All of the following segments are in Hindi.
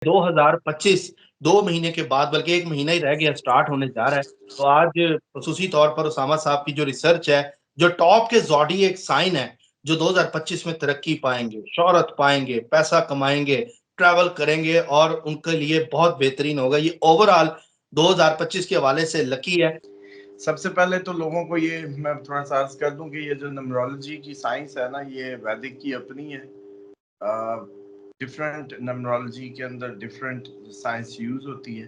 2025 2 महीने के बाद बल्कि 1 महीना ही रह गया स्टार्ट होने जा रहा है। तो आज ख़ुसूसी तौर पर उसामा साहब की जो रिसर्च है, जो टॉप के ज़ोडिएक साइन है, जो 2025 में तरक्की पाएँगे, शोहरत पाएँगे, पैसा कमाएँगे, ट्रैवल करेंगे और उनके लिए बहुत बेहतरीन होगा। ये ओवरऑल 2025 के हवाले से लकी है। सबसे पहले तो लोगों को ये मैं थोड़ा-सा अर्ज़ कर दूँ कि ये जो न्यूमरोलॉजी की साइंस है ना, ये वैदिक की अपनी है। डिफरेंट न्यूमरोलॉजी के अंदर डिफरेंट साइंस यूज़ होती है।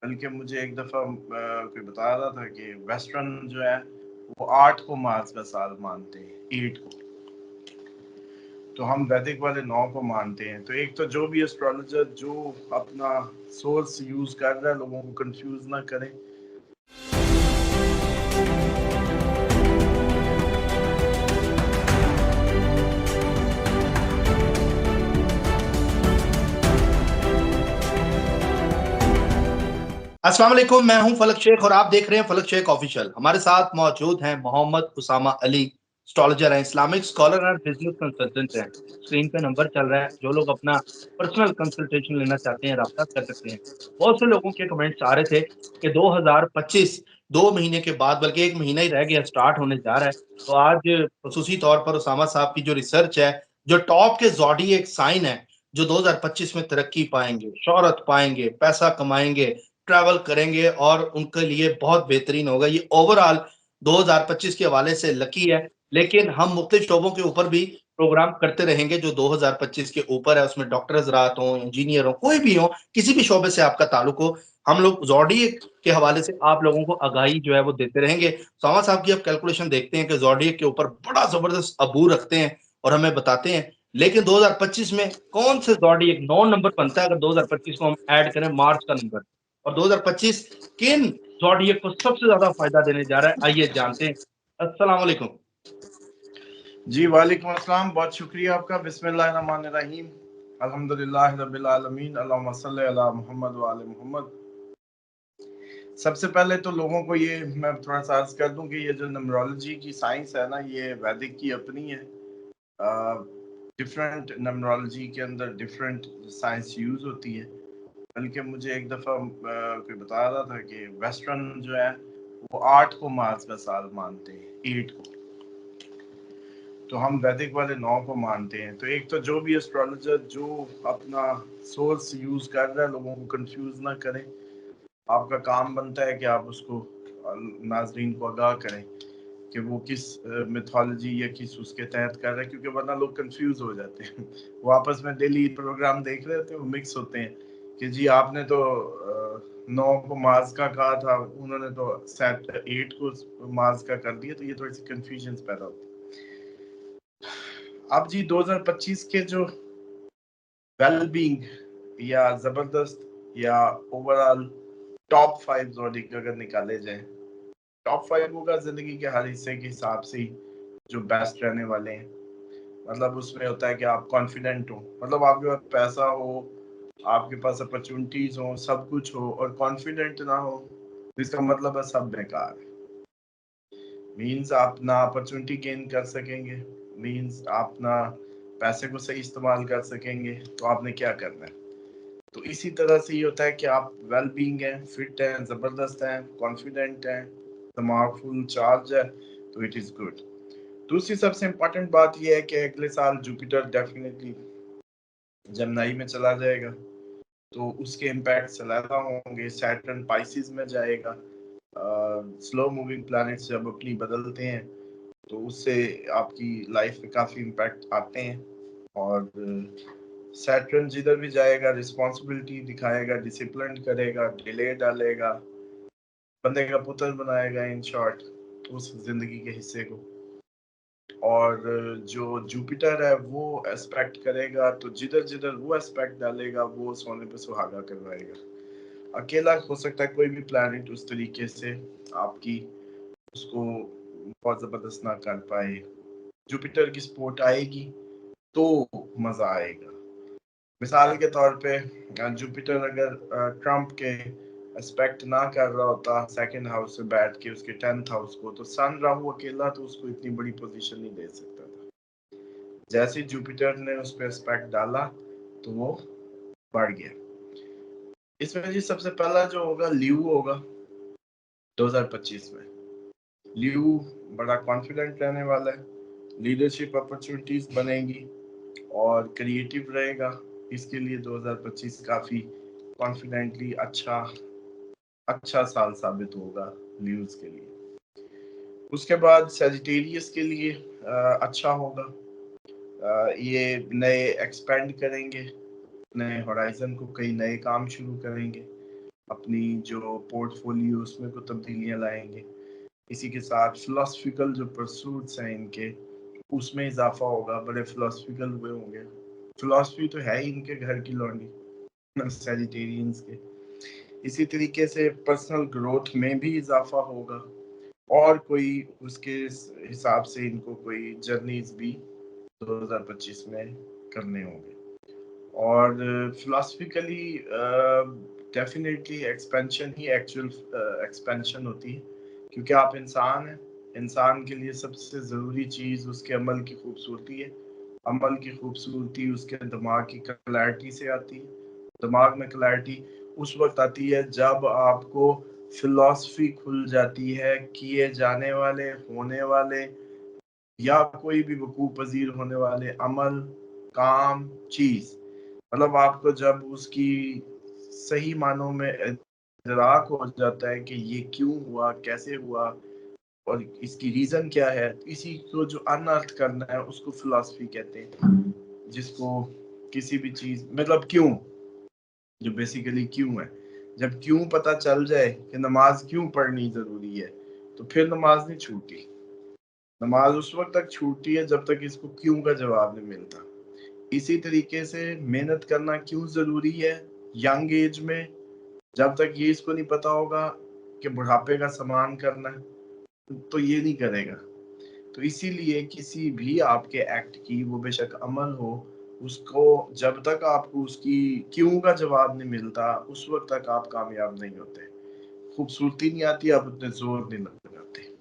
बल्कि मुझे एक दफ़ा कोई बता रहा था कि वेस्टर्न जो है, वो 8 को मार्स का साल मानते हैं, 8 को। तो हम वैदिक वाले 9 को मानते हैं। तो एक तो जो भी एस्ट्रोलॉजर जो अपना सोर्स यूज़ कर रहा है, लोगों को कंफ्यूज ना करें। अस्सलाम वालेकुम, मैं हूं फलक शेख और आप देख रहे हैं फलक शेख ऑफिशियल। हमारे साथ मौजूद हैं मोहम्मद उसामा अली, एस्ट्रोलॉजर हैं, इस्लामिक स्कॉलर और बिजनेस कंसल्टेंट हैं। स्क्रीन पे नंबर चल रहा है, जो लोग अपना पर्सनल कंसल्टेशन लेना चाहते हैं, राब्ता कर सकते हैं। बहुत से लोगों के कमेंट्स आ रहे थे कि 2025 2 महीने के बाद बल्कि 1 महीना ही रह गया स्टार्ट होने जा रहा है। तो आज ख़ुसूसी तौर पर उसामा साहब की जो रिसर्च है, जो टॉप के ज़ोडिएक साइन है, जो 2025 में तरक्की पाएँगे, शोहरत पाएँगे, पैसा कमाएँगे, ट्रैवल करेंगे और उनके लिए बहुत बेहतरीन होगा। ये ओवरऑल 2025 के हवाले से लकी है, लेकिन हम मुख्तलिफ शोबों के ऊपर भी प्रोग्राम करते रहेंगे जो 2025 के ऊपर है, उसमें डॉक्टर हज़रात हों, इंजीनियर हों, कोई भी हो, किसी भी शोबे से आपका ताल्लुक हो, हम लोग ज़ोडिएक के हवाले से आप लोगों को आगाही जो है वो देते रहेंगे। सामा साहब की अब कैलकुलेशन देखते हैं कि ज़ोडिएक के ऊपर बड़ा ज़बरदस्त अबूर रखते हैं और हमें बताते हैं। लेकिन 2025 में कौन से ज़ोडिएक 9 नंबर बनता है अगर 2025 को हम ऐड करें मार्च का नंबर। और 2025 किन ज़ोडिएक को सबसे ज़्यादा फ़ायदा देने जा रहा है, आइए जानते हैं। अस्सलाम वालेकुम। जी, वालेकुम अस्सलाम, बहुत शुक्रिया आपका। बिस्मिल्लाहिर्रहमानिर्रहीम, अल्हम्दुलिल्लाहि रब्बिल आलमीन, अल्लाहुम्मा सल्लि अला मुहम्मद व आले मुहम्मद। सबसे पहले तो लोगों को ये मैं थोड़ा-सा अर्ज़ कर दूँ कि ये जो न्यूमरोलॉजी की साइंस है ना, ये वैदिक की अपनी है। डिफरेंट न्यूमरोलॉजी के अंदर डिफरेंट साइंस यूज़ होती है। बल्कि मुझे एक दफ़ा कोई बता रहा था कि वेस्टर्न जो है, वो 8 को मार्स का साल मानते हैं, 8 को। तो हम वैदिक वाले 9 को मानते हैं। तो एक तो जो भी एस्ट्रोलॉजर जो अपना सोर्स यूज़ कर रहा है, लोगों को कंफ्यूज ना करें। आपका काम बनता है कि आप उसको नाज़रीन को आगाह करें कि वो किस मिथोलॉजी या किस उसके तहत कर रहा है, क्योंकि वरना लोग कंफ्यूज हो जाते हैं। वो आपस में डेली प्रोग्राम देख रहे होते हैं, वो मिक्स होते हैं कि जी आपने तो 9 को मार्स का कहा था, उन्होंने तो सेट 8 को मार्स का कर दिया, तो ये थोड़ी सी कंफ्यूजन पैदा होती है। अब जी 2025 के जो वेल बीइंग या जबरदस्त या ओवरऑल टॉप 5 ज़ोडिएक अगर निकाले जाए, टॉप 5 होगा जिंदगी के हर हिस्से के हिसाब से ही जो बेस्ट रहने वाले हैं। मतलब उसमें होता है कि आप कॉन्फिडेंट हो, मतलब आपके पास पैसा हो, आपके पास अपॉर्चुनिटीज हो, सब कुछ हो और कॉन्फिडेंट ना हो, तो इसका मतलब है सब बेकार है। मीन्स आप ना अपॉर्चुनिटी गेन कर सकेंगे, मीन्स आप ना पैसे को सही इस्तेमाल कर सकेंगे, तो आपने क्या करना है। तो इसी तरह से ये होता है कि आप वेल बीइंग हैं, फिट हैं, ज़बरदस्त हैं, कॉन्फिडेंट हैं, दिमाग फुल चार्ज है, तो इट इज़ गुड। दूसरी सबसे इम्पोर्टेंट बात यह है कि अगले साल जुपिटर डेफिनेटली जमनाई में चला जाएगा, तो उसके इम्पैक्ट ज़्यादा होंगे। सैटर्न पाइसिस में जाएगा। स्लो मूविंग प्लैनेट्स जब अपनी बदलते हैं तो उससे आपकी लाइफ में काफ़ी इम्पैक्ट आते हैं। और सैटर्न जिधर भी जाएगा रिस्पॉन्सिबिलिटी दिखाएगा, डिसिप्लिन करेगा, डिले डालेगा, बंदे का पुत्र बनाएगा इन शॉर्ट उस जिंदगी के हिस्से को। और जो जुपिटर है वो एस्पेक्ट करेगा, तो जिधर जिधर वो एस्पेक्ट डालेगा वो सोने पे सुहागा करवाएगा। अकेला हो सकता है कोई भी प्लैनेट उस तरीके से आपकी उसको बहुत जबरदस्त ना कर पाए। जुपिटर की सपोर्ट आएगी तो मजा आएगा। मिसाल के तौर पे जुपिटर अगर ट्रम्प के एस्पेक्ट ना कर रहा होता सेकंड हाउस से बैठ के उसके 10th हाउस को, तो सन राहु अकेला तो उसको इतनी बड़ी पोजीशन नहीं दे सकता था। जैसे जुपिटर ने उस पर एस्पेक्ट डाला तो वो बढ़ गया। इसमें जी सबसे पहला जो होगा ल्यू होगा 2025 में। ल्यू बड़ा कॉन्फिडेंट रहने वाला है, लीडरशिप अपॉर्चुनिटीज बनेगी और क्रिएटिव रहेगा। इसके लिए 2025 काफी कॉन्फिडेंटली अच्छा साल साबित होगा ल्यूज के लिए। उसके बाद सेजिटेरियस के लिए अच्छा होगा। ये नए एक्सपेंड करेंगे, नए होराइजन को, कई नए काम शुरू करेंगे, अपनी जो पोर्टफोलियो उसमें को तब्दीलियां लाएंगे। इसी के साथ फिलोसफिकल जो परसूट्स हैं इनके, उसमें इजाफा होगा, बड़े फिलोसफिकल हुए होंगे। फिलोसफी तो है ही इनके घर की लौंडी सेजिटेरियंस के। इसी तरीके से पर्सनल ग्रोथ में भी इजाफा होगा और कोई उसके हिसाब से इनको कोई जर्नीज भी 2025 में करने होंगे। और फिलोसफिकली डेफिनेटली एक्सपेंशन ही एक्चुअल एक्सपेंशन होती है, क्योंकि आप इंसान हैं। इंसान के लिए सबसे ज़रूरी चीज़ उसके अमल की खूबसूरती है। अमल की खूबसूरती उसके दिमाग की क्लैरिटी से आती है। दिमाग में क्लैरिटी उस वक्त आती है जब आपको फिलॉसफी खुल जाती है किए जाने वाले, होने वाले या कोई भी वकूफ पजीर होने वाले अमल, काम, चीज, मतलब आपको जब उसकी सही मानों में इदराक हो जाता है कि ये क्यों हुआ, कैसे हुआ और इसकी रीजन क्या है, इसी को जो अनअर्थ करना है उसको फिलॉसफी कहते हैं। जिसको किसी भी चीज मतलब क्यों, जो बेसिकली क्यों है, जब क्यों पता चल जाए कि नमाज क्यों पढ़नी जरूरी है, तो फिर नमाज नहीं छूटी। नमाज उस वक्त तक छूटती है जब तक इसको क्यों का जवाब नहीं मिलता। इसी तरीके से मेहनत करना क्यों जरूरी है यंग एज में, जब तक ये इसको नहीं पता होगा कि बुढ़ापे का सामान करना है तो ये नहीं करेगा। तो इसीलिए किसी भी आपके एक्ट की, वो बेशक अमल हो, उसको जब तक आपको उसकी क्यों का जवाब नहीं मिलता उस वक्त तक आप कामयाब नहीं होते। खूबसूरती नहीं आती, आप उतने जोर नहीं लगाते।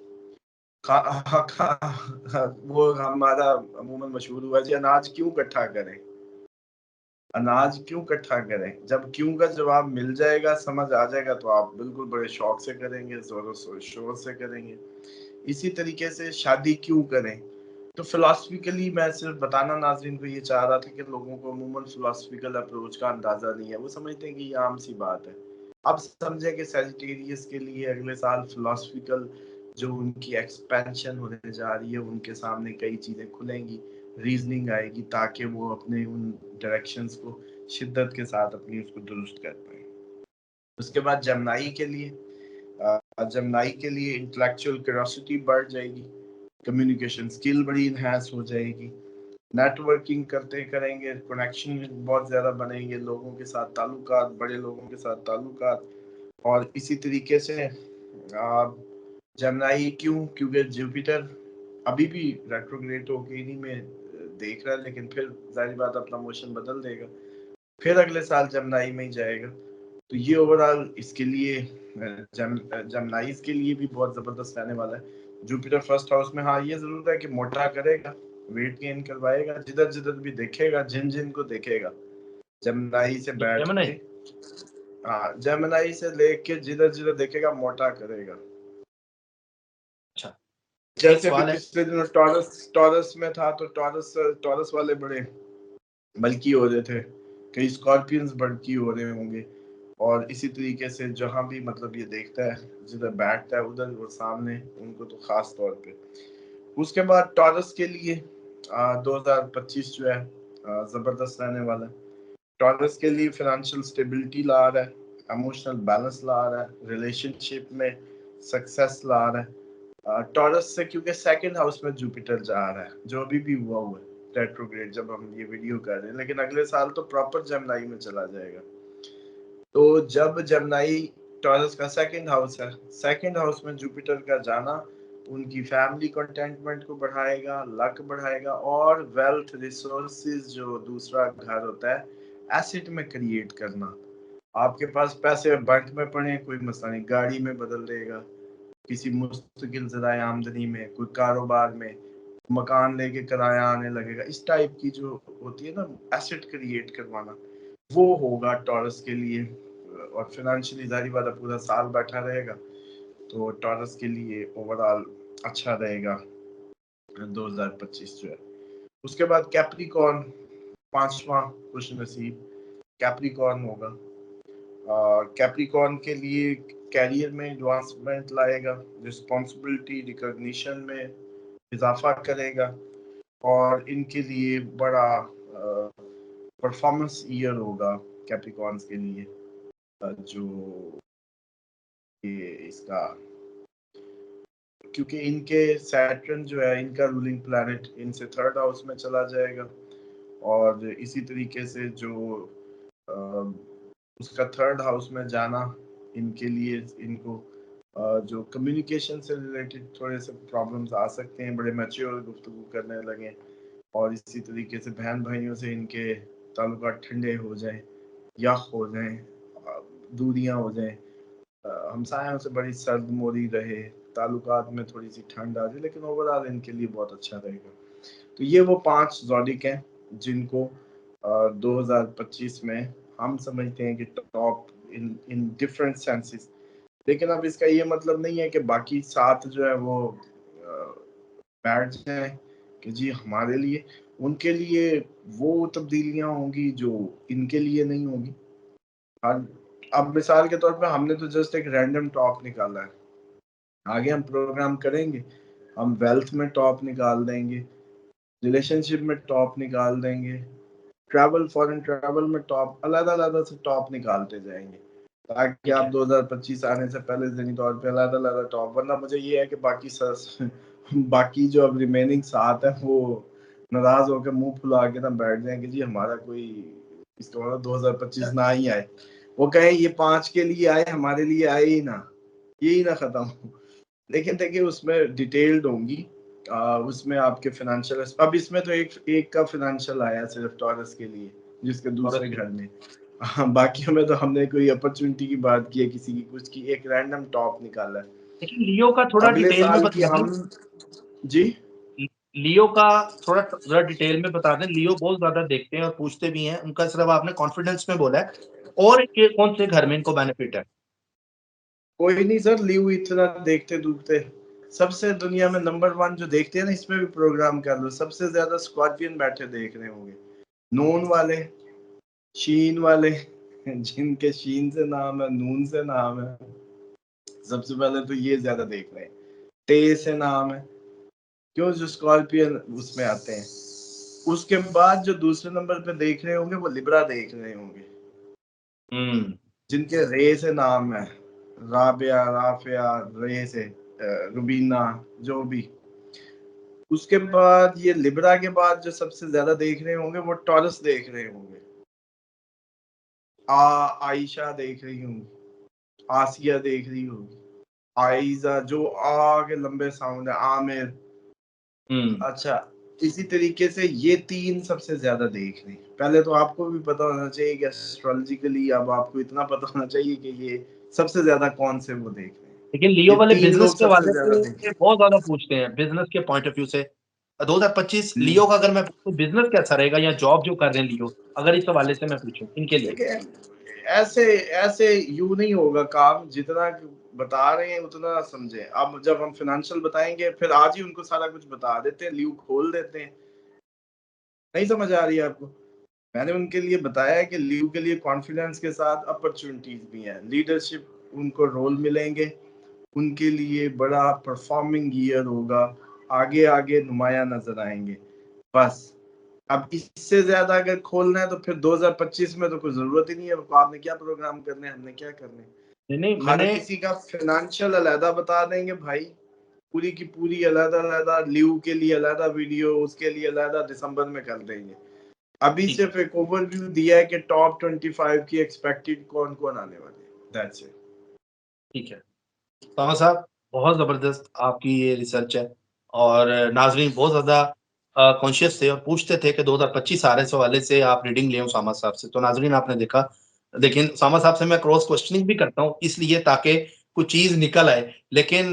वो हमारा अमूमन मशहूर हुआ जी, अनाज क्यों इकट्ठा करें, अनाज क्यों इकट्ठा करें। जब क्यों का जवाब मिल जाएगा, समझ आ जाएगा, तो आप बिल्कुल बड़े शौक से करेंगे, जोरों शोर से करेंगे। इसी तरीके से शादी क्यों करें, तो फिलोसफिकली मैं सिर्फ बताना नाज़रीन को ये चाह रहा था कि लोगों को अमूमन फिलोसफिकल अप्रोच का अंदाजा नहीं है, वो समझते हैं कि ये आम सी बात है। अब समझे कि सजिटेरियस के लिए अगले साल फिलोसफिकल जो उनकी एक्सपेंशन होने जा रही है, उनके सामने कई चीज़ें खुलेंगी, रीजनिंग आएगी, ताकि वो अपने उन डायरेक्शंस को शिद्दत के साथ अपनी उसको दुरुस्त कर पाए। उसके बाद जमनाई के लिए, जमनाई के लिए इंटेलेक्चुअल क्यूरियोसिटी बढ़ जाएगी, कम्युनिकेशन स्किल बड़ी इनहेंस हो जाएगी, नेटवर्किंग करते करेंगे, कनेक्शन बहुत ज़्यादा बनेंगे, लोगों के साथ ताल्लुकात, बड़े लोगों के साथ ताल्लुकात। और इसी तरीके से जमनाई क्यों, क्योंकि जुपिटर अभी भी रेट्रोग्रेड होके इन्हीं में देख रहा है, लेकिन फिर जाहिर बात अपना मोशन बदल देगा, फिर अगले साल जमनाई में ही जाएगा। तो ये ओवरऑल इसके लिए जमनाइज के लिए भी बहुत जबरदस्त रहने वाला है। जुपिटर फर्स्ट हाउस में, हाँ ये जरूर है कि मोटा करेगा, वेट गेन करवाएगा, जिधर जिधर भी देखेगा, जिन जिन को देखेगा जमनाई से बैठ जेमिनी। के, हाँ जमनाई से लेके जिधर जिधर देखेगा मोटा करेगा। अच्छा, एक जैसे भी सवाल है। पिछले दिनों टॉरस टॉरस में था, तो टॉरस वाले बड़े बल्कि हो रहे थे, कई स्कॉर्पियंस बल्कि हो रहे होंगे। और इसी तरीके से जहां भी मतलब ये देखता है, जिधर बैठता है उधर वो सामने उनको तो खास तौर पे। उसके बाद टॉरस के लिए 2025 जो है जबरदस्त रहने वाला है। टॉरस के लिए फाइनेंशियल स्टेबिलिटी ला रहा है, इमोशनल बैलेंस ला रहा है, रिलेशनशिप में सक्सेस ला रहा है। टॉरस से क्योंकि सेकंड हाउस में जुपिटर जा रहा है, जो अभी भी हुआ है रेट्रोग्रेड, जब हम ये वीडियो कर रहे हैं, लेकिन अगले साल तो प्रॉपर जेमिनी में चला जाएगा। तो जब जेमिनी टॉरस का सेकंड हाउस है, सेकंड हाउस में जुपिटर का जाना उनकी फैमिली कंटेंटमेंट को बढ़ाएगा, लक बढ़ाएगा, और वेल्थ रिसोर्सेज जो दूसरा घर होता है एसेट में क्रिएट करना। आपके पास पैसे बैंक में पड़े, कोई मसला नहीं, गाड़ी में बदल देगा, किसी मुस्तकिल ज़राए आमदनी में, कोई कारोबार में, मकान लेके किराया आने लगेगा। इस टाइप की जो होती है ना एसेट क्रिएट करवाना, वो होगा टॉरस के लिए और फाइनेंशियली जाहिर बात है पूरा साल बैठा रहेगा, तो टॉरस के लिए ओवरऑल अच्छा रहेगा 2025 जो है। उसके बाद कैप्रिकॉर्न, 5वां खुश नसीब कैप्रिकॉर्न होगा। कैप्रिकॉर्न के लिए कैरियर में एडवांसमेंट लाएगा, रिस्पॉन्सिबिलिटी रिकॉग्निशन में इजाफा करेगा, और इनके लिए बड़ा परफॉर्मेंस ईयर होगा कैप्रिकॉर्न्स के लिए, जो ये इसका, क्योंकि इनके सैटर्न जो है इनका रूलिंग प्लैनेट इनसे 3rd हाउस में चला जाएगा, और इसी तरीके से जो उसका 3rd हाउस में जाना इनके लिए, इनको जो कम्युनिकेशन से रिलेटेड थोड़े से प्रॉब्लम्स आ सकते हैं, बड़े मैच्योर गुफ्तगू करने लगे, और इसी तरीके से बहन भाइयों से इनके ताल्लुकात ठंडे हो जाएं या हो जाएं, दूरियां हो जाएं, हमसायों से बड़ी सर्द मोरी रहे, ताल्लुकात में थोड़ी सी ठंड आ जाए, लेकिन ओवरऑल इनके लिए बहुत अच्छा रहेगा। तो ये वो 5 ज़ोडिक हैं जिनको 2025 में हम समझते हैं कि टॉप इन डिफरेंट सेंसेस। लेकिन अब इसका ये मतलब नहीं है कि बाकी 7 जो है वो बैठ जाए कि जी हमारे लिए, उनके लिए वो तब्दीलियां होंगी जो इनके लिए नहीं होगी। अब मिसाल के तौर पे हमने तो जस्ट एक रैंडम टॉप निकाला है, आगे हम प्रोग्राम करेंगे, हम वेल्थ में टॉप निकाल देंगे, रिलेशनशिप में टॉप निकाल देंगे, ट्रैवल फॉरेन ट्रैवल में टॉप, अलग-अलग से टॉप निकालते जाएंगे, ताकि आप 2025 आने से पहले ज़हनी तौर पे अलग-अलग टॉप, वरना मुझे ये है कि बाकी जो अब रिमेनिंग 7 है वो नाराज होकर मुंह फुला के ना बैठ जाए कि जी हमारा कोई इसका मतलब 2025 ना ही आए, वो कहे ये 5 के लिए आए, हमारे लिए आए ही ना, यही ना खत्म हो। लेकिन देखिए उसमें डिटेल्ड होंगी, उसमें आपके फाइनेंशियल, अब इसमें तो एक का फाइनेंशियल आया सिर्फ टॉरस के लिए जिसके दूसरे घर में, बाकियों में तो हमने कोई अपॉर्चुनिटी की बात की है, किसी की कुछ की, एक रैंडम टॉप निकाला है। लेकिन लियो का थोड़ा अगले डिटेल में साल की बता दें। हम जी लियो का थोड़ा जरा डिटेल में बता दें। लियो बहुत ज्यादा देखते हैं और पूछते भी हैं, उनका सिर्फ आपने कॉन्फिडेंस में बोला है, और कौन से घर में इनको बेनिफिट है? कोई नहीं सर, लियो इतना देखते दुखते, सबसे दुनिया में नंबर 1 जो देखते हैं ना, इसमें भी प्रोग्राम कर लो, सबसे ज्यादा स्कॉर्पियन बैठे देख रहे होंगे, नून वाले, शीन वाले, जिनके शीन से नाम है, नून से नाम है, सबसे पहले तो ये ज्यादा देख रहे हैं, टे से नाम है, क्यों, जो स्कॉर्पियन उसमें आते हैं। उसके बाद जो दूसरे नंबर पे देख रहे होंगे वो लिब्रा देख रहे होंगे, जिनके रे से नाम है, राबिया, राफिया, रे से रुबीना, जो भी। उसके बाद ये लिब्रा के बाद जो सबसे ज्यादा देख रहे होंगे वो टॉरस देख रहे होंगे, आयशा देख रही होंगी, आसिया देख रही होगी, आइजा, जो आगे लंबे साउंड है, आमिर। अच्छा, इसी तरीके से ये 3 सबसे ज्यादा देख रहे हैं। पहले तो आपको भी पता होना चाहिए कि एस्ट्रोलॉजिकली अब आपको इतना पता होना चाहिए कि ये सबसे ज्यादा कौन से वो देख रहे हैं। लेकिन लियो ये वाले 3 बिजनेस लोग के सबसे वाले ज्यादा देख रहे से बहुत ज्यादा पूछते हैं, बिजनेस के पॉइंट ऑफ व्यू से। 2025 हैं। लियो का अगर मैं पूछूं बिजनेस कैसा रहेगा, या जॉब जो कर रहे हैं लियो, अगर इस हवाले से मैं पूछूं इनके लिए। देखिए ऐसे ऐसे यू नहीं होगा काम, जितना बता रहे हैं उतना समझे। अब जब हम फाइनेंशियल बताएंगे फिर आज ही उनको सारा कुछ बता देते हैं, लीव खोल देते हैं, नहीं समझ आ रही है आपको। मैंने उनके लिए बताया है कि लीव के लिए कॉन्फिडेंस के साथ अपॉर्चुनिटीज भी हैं, लीडरशिप उनको रोल मिलेंगे, उनके लिए बड़ा परफॉर्मिंग ईयर होगा, आगे आगे नुमाया नजर आएंगे। बस अब इससे ज्यादा अगर खोलना है तो फिर 2025 में तो कोई जरूरत ही नहीं है, आपने क्या प्रोग्राम करने हैं, हमने क्या करने हैं। नहीं हर मैंने किसी का फाइनेंशियल अलहदा बता देंगे भाई, पूरी की पूरी अलहदा अलहदा, लीव के लिए अलहदा वीडियो, उसके लिए अलहदा दिसंबर में कर देंगे। अभी ठीक है, सिर्फ एक ओवरव्यू दिया है कि टॉप 25 की एक्सपेक्टेड कौन कौन आने वाले हैं, दैट्स इट। ठीक है। सामा साहब, बहुत ज़बरदस्त आपकी ये रिसर्च है, और नाज़रीन बहुत ज़्यादा कॉन्शियस थे और पूछते थे कि 2025 आ रहे, इस हवाले से आप रीडिंग लें उसामा साहब से। तो नाज़रीन आपने देखा, लेकिन उसामा साहब से मैं क्रॉस क्वेश्चनिंग भी करता हूँ इसलिए ताकि कुछ चीज़ निकल आए। लेकिन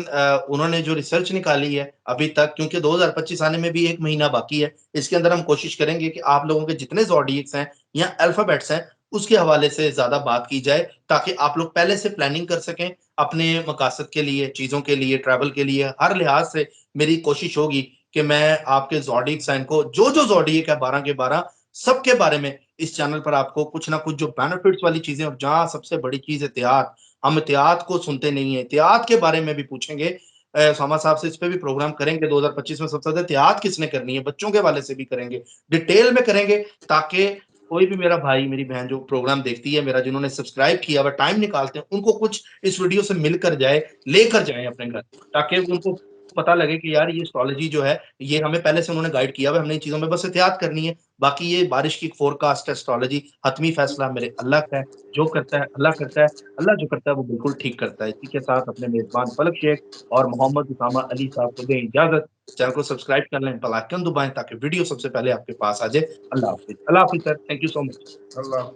उन्होंने जो रिसर्च निकाली है अभी तक, क्योंकि 2025 आने में भी 1 महीना बाकी है, इसके अंदर हम कोशिश करेंगे कि आप लोगों के जितने ज़ोडिएक्स हैं या अल्फ़ाबेट्स हैं, उसके हवाले से ज़्यादा बात की जाए, ताकि आप लोग पहले से प्लानिंग कर सकें अपने मकासद के लिए, चीज़ों के लिए, ट्रैवल के लिए। हर लिहाज से मेरी कोशिश होगी कि मैं आपके ज़ोडिएक साइन को जो-जो ज़ोडिएक है 12 के 12 सबके बारे में इस चैनल पर आपको कुछ ना कुछ जो बेनिफिट्स वाली चीज़ें, और जहाँ सबसे बड़ी चीज़ एहतियात, हम एहतियात को सुनते नहीं हैं, एहतियात के बारे में भी पूछेंगे। उसामा साहब से इस पे भी प्रोग्राम करेंगे 2025 में। सबसे ज़्यादा एहतियात किसने करनी है, बच्चों के हवाले से भी करेंगे, डिटेल में करेंगे, ताकि कोई भी मेरा भाई, मेरी बहन जो प्रोग्राम देखती है मेरा, जिन्होंने सब्सक्राइब किया हुआ, टाइम निकालते हैं, उनको कुछ इस वीडियो से मिलकर जाए, लेकर जाएँ अपने घर, ताकि उनको पता लगे कि यार ये एस्ट्रोलॉजी जो है, ये हमें पहले से उन्होंने गाइड किया हुआ है, हमने इन चीज़ों में बस एहतियात करनी है। बाकी ये बारिश की फ़ोरकास्ट है, एस्ट्रोलॉजी, हतमी फैसला मेरे अल्लाह का है, जो करता है अल्लाह करता है, अल्लाह जो करता है वो बिल्कुल ठीक करता है। इसी के साथ अपने मेज़बान फलक शेख और मोहम्मद उसामा अली साहब को दें इजाज़त। चैनल को सब्सक्राइब कर लें, बेल आइकन दबाएँ ताकि वीडियो सबसे पहले आपके पास आ जाए। अल्लाह हाफ़िज़। अल्लाह हाफ़िज़ sir, thank you so much. Allah